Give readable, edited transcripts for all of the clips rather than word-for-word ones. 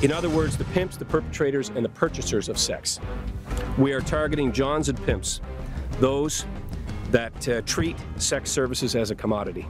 In other words, the pimps, the perpetrators, and the purchasers of sex. We are targeting Johns and pimps, those that treat sex services as a commodity.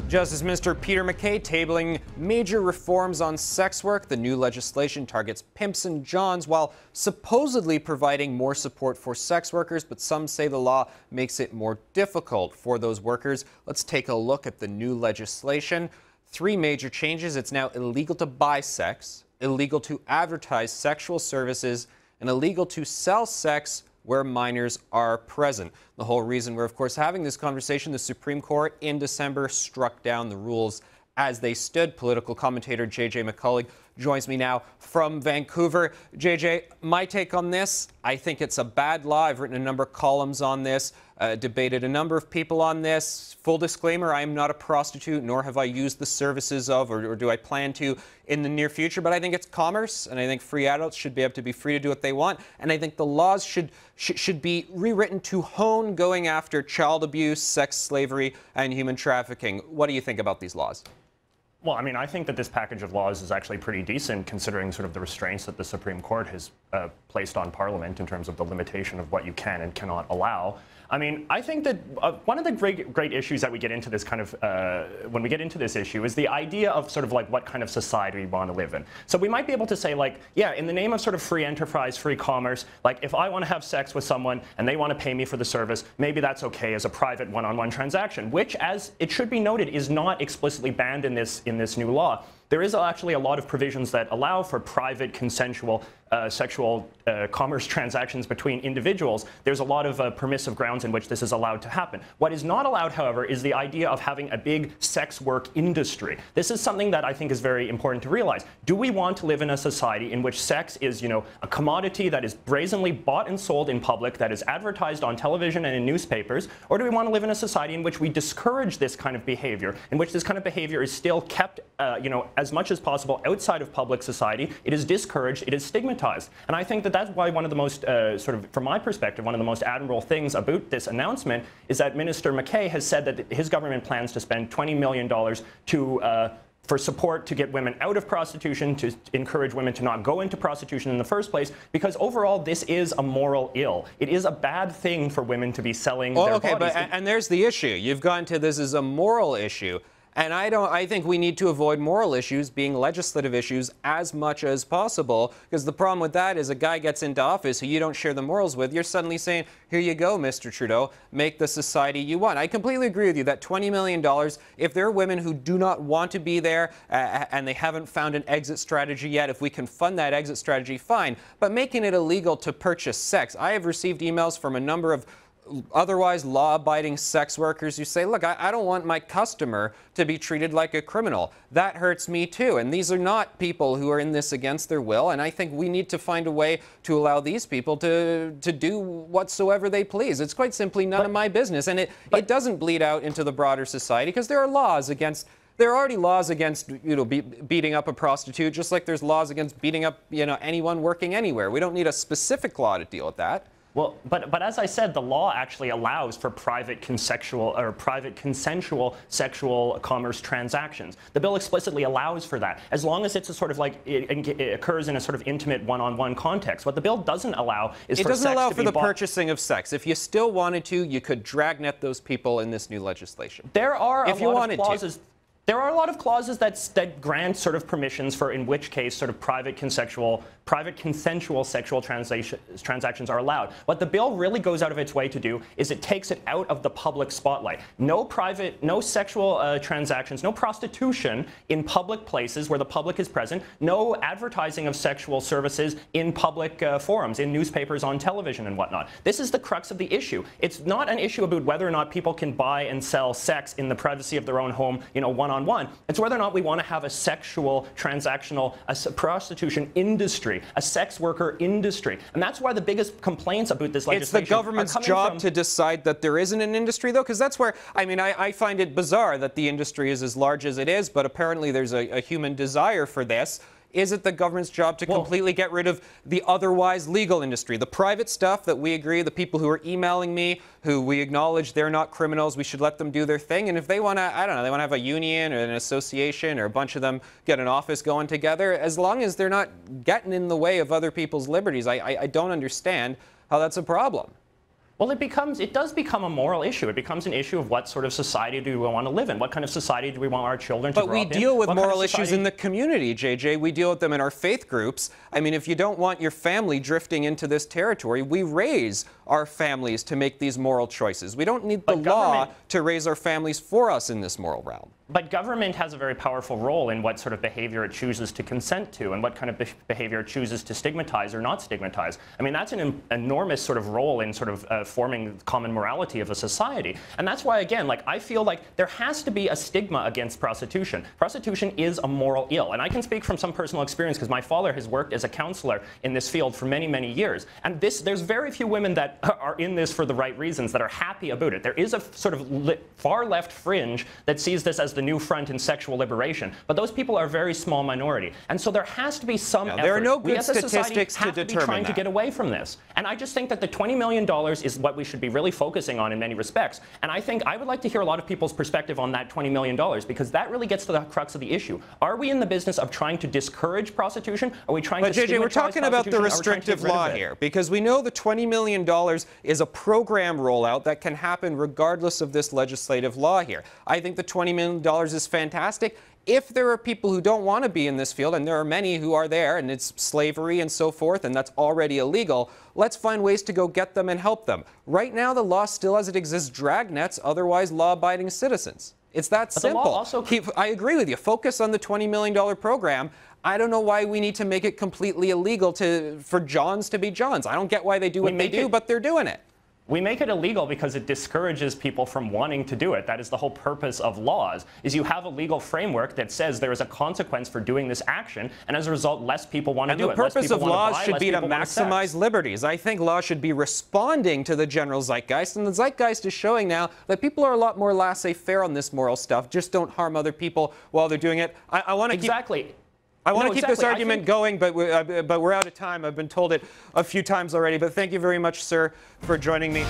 Justice Minister Peter MacKay tabling major reforms on sex work. The new legislation targets pimps and Johns while supposedly providing more support for sex workers, but some say the law makes it more difficult for those workers. Let's take a look at the new legislation. 3 major changes. It's now illegal to buy sex, illegal to advertise sexual services, and illegal to sell sex where minors are present. The whole reason we're, of course, having this conversation, the Supreme Court in December struck down the rules as they stood. Political commentator J.J. McCullough joins me now from Vancouver. J.J., my take on this, I think it's a bad law. I've written a number of columns on this, debated a number of people on this. Full disclaimer, I am not a prostitute, nor have I used the services of, or do I plan to in the near future. But I think it's commerce, and I think free adults should be able to be free to do what they want. And I think the laws should be rewritten to hone going after child abuse, sex slavery, and human trafficking. What do you think about these laws? Well, I mean, I think that this package of laws is actually pretty decent considering sort of the restraints that the Supreme Court has placed on Parliament in terms of the limitation of what you can and cannot allow. I mean, I think that one of the great issues that we get into this kind of, when we get into this issue is the idea of sort of like what kind of society we want to live in. So we might be able to say like, yeah, in the name of sort of free enterprise, free commerce, like if I want to have sex with someone and they want to pay me for the service, maybe that's okay as a private one-on-one transaction, which, as it should be noted, is not explicitly banned in this new law. There is actually a lot of provisions that allow for private, consensual, sexual commerce transactions between individuals. There's a lot of permissive grounds in which this is allowed to happen. What is not allowed, however, is the idea of having a big sex work industry. This is something that I think is very important to realize. Do we want to live in a society in which sex is, a commodity that is brazenly bought and sold in public, that is advertised on television and in newspapers, or do we want to live in a society in which we discourage this kind of behavior, in which this kind of behavior is still kept, as much as possible outside of public society? It is discouraged, it is stigmatized. And I think that that's why one of the most, from my perspective, one of the most admirable things about this announcement is that Minister MacKay has said that his government plans to spend $20 million for support to get women out of prostitution, to encourage women to not go into prostitution in the first place, because overall this is a moral ill. It is a bad thing for women to be selling their bodies. And there's the issue. You've gone to this as a moral issue. And I think we need to avoid moral issues being legislative issues as much as possible, because the problem with that is a guy gets into office who you don't share the morals with, you're suddenly saying, here you go, Mr. Trudeau, make the society you want. I completely agree with you that $20 million, if there are women who do not want to be there and they haven't found an exit strategy yet, if we can fund that exit strategy, fine. But making it illegal to purchase sex, I have received emails from a number of otherwise law-abiding sex workers who say, look, I don't want my customer to be treated like a criminal. That hurts me too. And these are not people who are in this against their will. And I think we need to find a way to allow these people to do whatsoever they please. It's quite simply none of my business. And it doesn't bleed out into the broader society because there are laws against There are already laws against, beating up a prostitute, just like there's laws against beating up, anyone working anywhere. We don't need a specific law to deal with that. Well, but as I said, the law actually allows for private consensual sexual commerce transactions. The bill explicitly allows for that, as long as it's a sort of like it occurs in a sort of intimate one-on-one context. What the bill doesn't allow is for sex to be bought. It doesn't allow for the purchasing of sex. If you still wanted to, you could dragnet those people in this new legislation. There are a lot of clauses. There are a lot of clauses that grant sort of permissions for, in which case, sort of private consensual sexual transactions are allowed. What the bill really goes out of its way to do is it takes it out of the public spotlight. No sexual transactions, no prostitution in public places where the public is present, no advertising of sexual services in public forums, in newspapers, on television, and whatnot. This is the crux of the issue. It's not an issue about whether or not people can buy and sell sex in the privacy of their own home, one-on-one. It's whether or not we want to have a sexual transactional, a prostitution industry, a sex worker industry. And that's why the biggest complaints about this legislation. It's the government's job to decide that there isn't an industry, though, because that's where, I find it bizarre that the industry is as large as it is, but apparently there's a human desire for this. Is it the government's job to completely get rid of the otherwise legal industry? The private stuff that we agree, the people who are emailing me, who we acknowledge they're not criminals, we should let them do their thing. And if they want to, I don't know, they want to have a union or an association or a bunch of them get an office going together, as long as they're not getting in the way of other people's liberties, I don't understand how that's a problem. Well, it does become a moral issue. It becomes an issue of what sort of society do we want to live in? What kind of society do we want our children to grow up in? But we deal with moral issues in the community, JJ. We deal with them in our faith groups. I mean, if you don't want your family drifting into this territory, we raise our families to make these moral choices. We don't need the law to raise our families for us in this moral realm. But government has a very powerful role in what sort of behavior it chooses to consent to and what kind of behavior it chooses to stigmatize or not stigmatize. I mean, that's an enormous sort of role in sort of forming common morality of a society. And that's why, again, like, I feel like there has to be a stigma against prostitution. Prostitution is a moral ill. And I can speak from some personal experience because my father has worked as a counselor in this field for many, many years. And there's very few women that are in this for the right reasons, that are happy about it. There is a sort of far left fringe that sees this as the new front in sexual liberation, but those people are a very small minority, and so there has to be some effort. There are no good we as a statistics society to have determine be trying that. to get away from this, and I just think that the $20 million is what we should be really focusing on in many respects. And I think I would like to hear a lot of people's perspective on that $20 million, because that really gets to the crux of the issue. Are we in the business of trying to discourage prostitution? Are we trying to stigmatize JJ, we're talking about the restrictive law here, because we know the $20 million is a program rollout that can happen regardless of this legislative law here. I think the $20 million is fantastic. If there are people who don't want to be in this field, and there are many who are there, and it's slavery and so forth, and that's already illegal, let's find ways to go get them and help them. Right now, the law still, as it exists, dragnets otherwise law-abiding citizens. It's that simple. I agree with you. Focus on the $20 million program. I don't know why we need to make it completely illegal for Johns to be Johns. I don't get why they do what they do, but they're doing it. We make it illegal because it discourages people from wanting to do it. That is the whole purpose of laws, is you have a legal framework that says there is a consequence for doing this action, and as a result, less people want to do it. And the purpose of laws should be to maximize liberties. I think law should be responding to the general zeitgeist, and the zeitgeist is showing now that people are a lot more laissez-faire on this moral stuff. Just don't harm other people while they're doing it. I want to I want to keep this argument going, but we're out of time. I've been told it a few times already. But thank you very much, sir, for joining me.